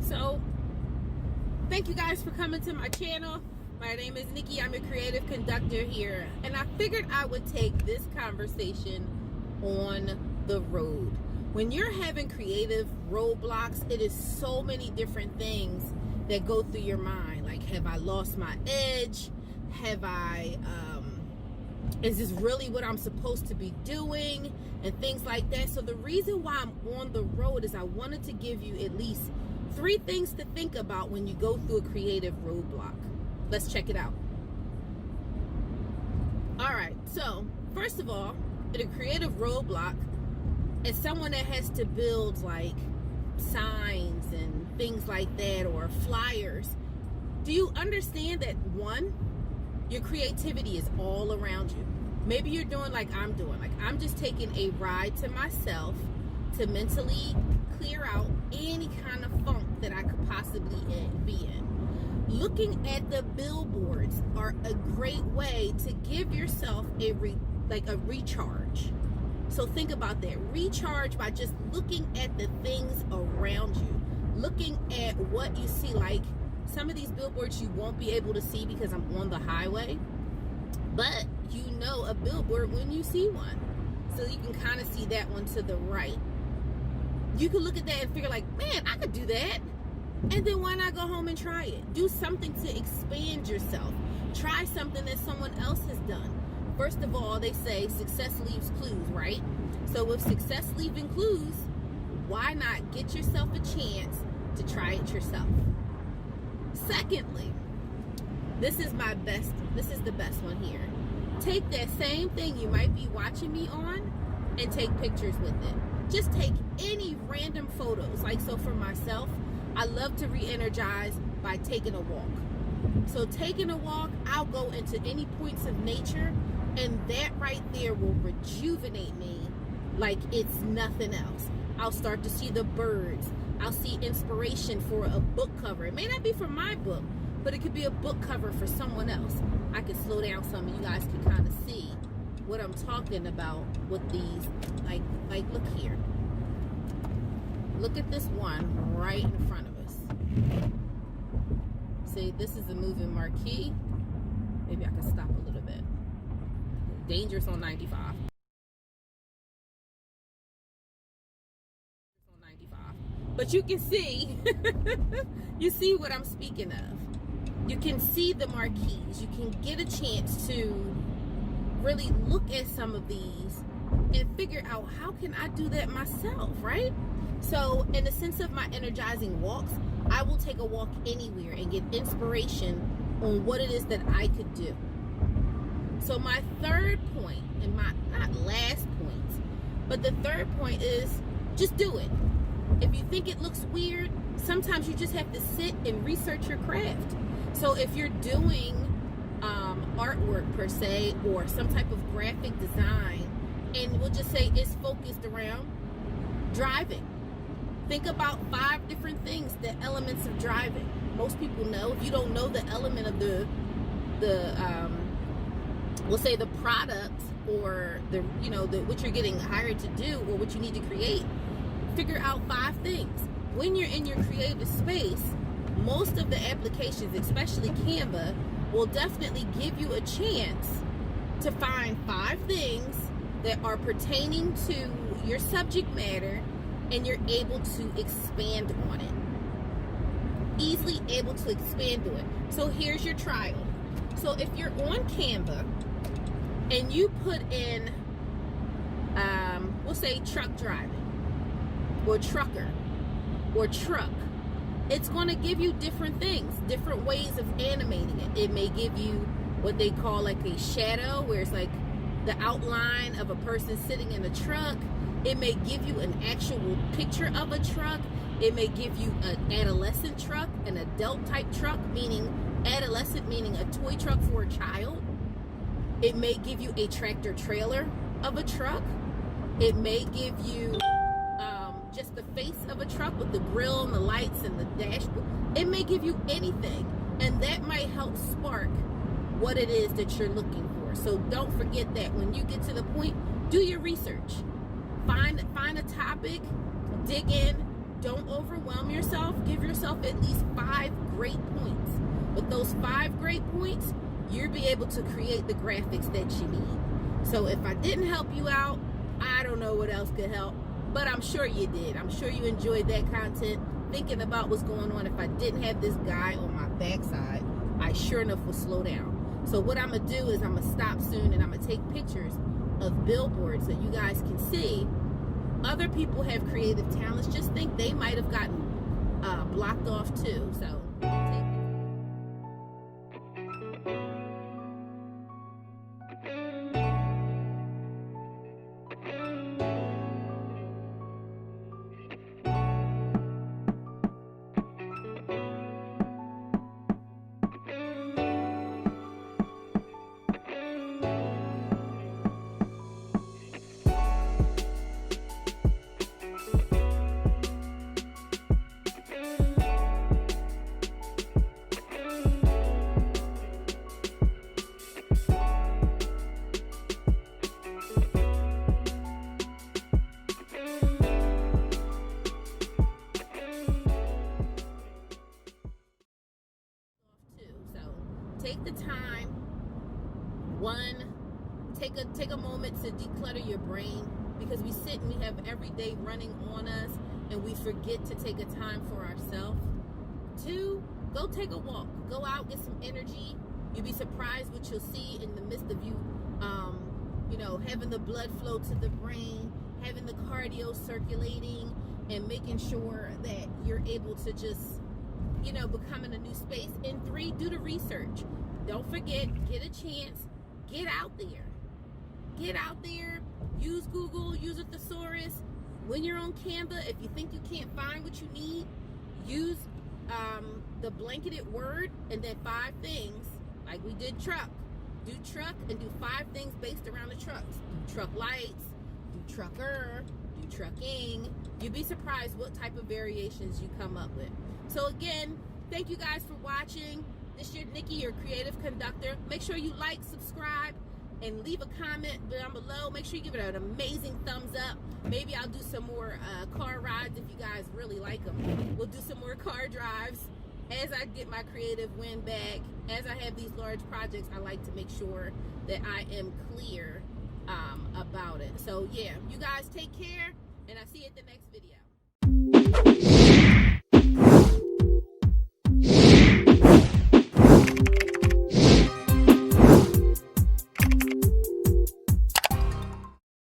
So thank you guys for coming to my channel. My name is Nikki. I'm a creative conductor here, and I figured I would take this conversation on the road. When you're having creative roadblocks, it is so many different things that go through your mind. Like, have I lost my edge? Have I is this really what I'm supposed to be doing? And things like that. So the reason why I'm on the road is I wanted to give you at least 3 things to think about when you go through a creative roadblock. Let's check it out. All right, so first of all, in a creative roadblock, as someone that has to build like signs and things like that, or flyers, do you understand that one, your creativity is all around you? Maybe you're doing like I'm doing. Like, I'm just taking a ride to myself to mentally clear out any kind of funk that I could possibly be in. Looking at the billboards are a great way to give yourself a recharge. So think about that. Recharge by just looking at the things around you. Looking at what you see. Like, some of these billboards you won't be able to see because I'm on the highway, but you know a billboard when you see one. So you can kind of see that one to the right. You can look at that and figure like, man, I could do that. And then why not go home and try it? Do something to expand yourself. Try something that someone else has done. First of all, they say success leaves clues, right? So if success leaving clues, why not get yourself a chance to try it yourself? Secondly, this is the best one here. Take that same thing you might be watching me on and take pictures with it. Just take any random photos. Like, so for myself, I love to re-energize by taking a walk. So taking a walk, I'll go into any points of nature, and that right there will rejuvenate me like it's nothing else. I'll start to see the birds. I'll see inspiration for a book cover. It may not be for my book, but it could be a book cover for someone else. I can slow down some and you guys can kind of see what I'm talking about with these. Like look here. Look at this one right in front of us. See, this is a moving marquee. Maybe I can stop a little bit. Dangerous on 95. But you can see, you see what I'm speaking of. You can see the marquees. You can get a chance to really look at some of these and figure out, how can I do that myself, right? So in the sense of my energizing walks, I will take a walk anywhere and get inspiration on what it is that I could do. So my third point, and my not last point, but the third point is just do it. If you think it looks weird, sometimes you just have to sit and research your craft. So if you're doing artwork per se, or some type of graphic design, and we'll just say it's focused around driving, think about 5 different things, the elements of driving. Most people know. If you don't know the element of the we'll say the product, or the what you're getting hired to do, or what you need to create, figure out 5 things. When you're in your creative space, most of the applications, especially Canva, will definitely give you a chance to find 5 things that are pertaining to your subject matter, and you're able to expand on it. Easily able to expand to it. So here's your trial. So if you're on Canva and you put in, we'll say truck driving, or trucker, or truck, it's going to give you different things, different ways of animating it. It may give you what they call like a shadow, where it's like the outline of a person sitting in a truck. It may give you an actual picture of a truck. It may give you an adolescent truck, an adult type truck, meaning adolescent meaning a toy truck for a child. It may give you a tractor trailer of a truck. It may give you just the face of a truck with the grill and the lights and the dashboard. It may give you anything, and that might help spark what it is that you're looking for. So don't forget that when you get to the point, do your research. Find a topic, dig in, don't overwhelm yourself. Give yourself at least 5 great points. With those 5 great points, you'll be able to create the graphics that you need. So if I didn't help you out, I don't know what else could help, but I'm sure you did. I'm sure you enjoyed that content, thinking about what's going on. If I didn't have this guy on my backside, I sure enough would slow down. So what I'm gonna do is I'm gonna stop soon and I'm gonna take pictures of billboards so you guys can see other people have creative talents. Just think they might have gotten blocked off too. So take the time. One, take a moment to declutter your brain, because we sit and we have every day running on us and we forget to take a time for ourselves. 2, go take a walk. Go out, get some energy. You'll be surprised what you'll see in the midst of you, having the blood flow to the brain, having the cardio circulating, and making sure that you're able to just become in a new space. And 3, do the research. Don't forget, get a chance, get out there. Get out there, use Google, use a thesaurus. When you're on Canva, if you think you can't find what you need, use the blanketed word and then 5 things, like we did truck. Do truck and do 5 things based around the trucks. Do truck lights, do trucker, do trucking. You'd be surprised what type of variations you come up with. So again, thank you guys for watching. This is your Nikki, your creative conductor. Make sure you like, subscribe, and leave a comment down below. Make sure you give it an amazing thumbs up. Maybe I'll do some more car rides if you guys really like them. We'll do some more car drives as I get my creative wind back. As I have these large projects, I like to make sure that I am clear about it. So yeah, you guys take care, and I'll see you at the next video.